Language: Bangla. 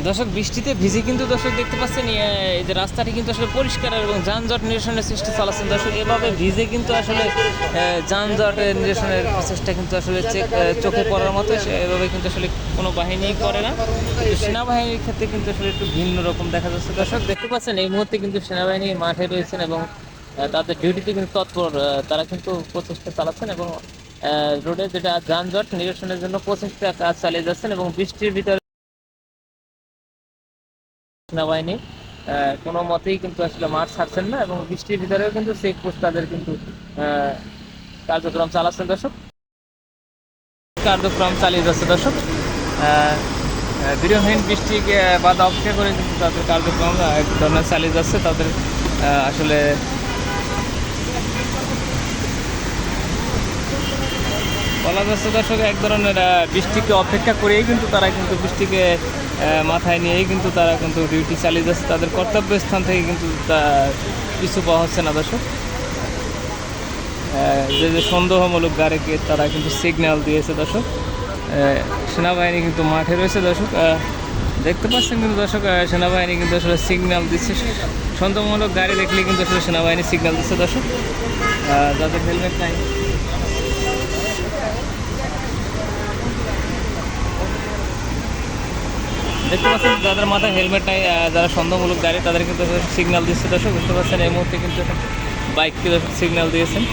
দর্শক বৃষ্টিতে ভিজে কিন্তু দর্শক দেখতে পাচ্ছেন এই যে রাস্তাটি কিন্তু আসলে পরিষ্কার এবং যানজট নিরসনের চেষ্টা চালাচ্ছেন দর্শক। এভাবে ভিজে কিন্তু আসলে যানজট নিরসনের প্রচেষ্টা কিন্তু আসলে চোখে পড়ার মতো এভাবে কিন্তু আসলে কোনো বাহিনী করে না। কিন্তু সেনাবাহিনীর ক্ষেত্রে কিন্তু আসলে একটু ভিন্ন রকম দেখা যাচ্ছে। দর্শক দেখতে পাচ্ছেন এই মুহূর্তে কিন্তু সেনাবাহিনী মাঠে রয়েছেন এবং তাদের ডিউটিতে কিন্তু তৎপর তারা কিন্তু প্রচেষ্টা চালাচ্ছেন এবং রোডে যেটা যানজট নিরসনের জন্য প্রচেষ্টা কাজ চালিয়ে যাচ্ছেন এবং বৃষ্টির ভিতরে সেনাবাহিনী কোনো মতেই কিন্তু আসলে মাঠ ছাড়ছেন না এবং বৃষ্টির ভিতরেও কিন্তু চেকপোস্ট তাদের কিন্তু কার্যক্রম চালাচ্ছেন দর্শক। কার্যক্রম চালিয়ে যাচ্ছে দর্শক। বিরোহীন বৃষ্টিকে বাধা অপেক্ষা করে কিন্তু তাদের কার্যক্রম এক ধরনের চালিয়ে যাচ্ছে। তাদের আসলে বলা যাচ্ছে দর্শক এক ধরনের বৃষ্টিকে অপেক্ষা করেই কিন্তু তারা কিন্তু বৃষ্টিকে মাথায় নিয়েই কিন্তু তারা কিন্তু ডিউটি চালিয়ে যাচ্ছে। তাদের কর্তব্য স্থান থেকে কিন্তু পিছু পাওয়া হচ্ছে না দর্শক। যে যে সন্দেহমূলক গাড়িকে তারা কিন্তু সিগন্যাল দিয়েছে দর্শক। সেনাবাহিনী কিন্তু মাঠে রয়েছে দর্শক। দেখতে পাচ্ছেন কিন্তু দর্শক সেনাবাহিনী কিন্তু আসলে সিগন্যাল দিচ্ছে। সন্দেহমূলক গাড়ি দেখলে কিন্তু আসলে সেনাবাহিনী সিগন্যাল দিচ্ছে দর্শক। যাদের হেলমেট নাই দেখতে পাচ্ছেন, যাদের মাথায় হেলমেট নাই, যারা সন্দেহমূলক গাড়ি তাদের কিন্তু সিগন্যাল দিচ্ছে দর্শক। বুঝতে পারছেন এই মুহূর্তে কিন্তু বাইককে সিগন্যাল দিয়েছেন।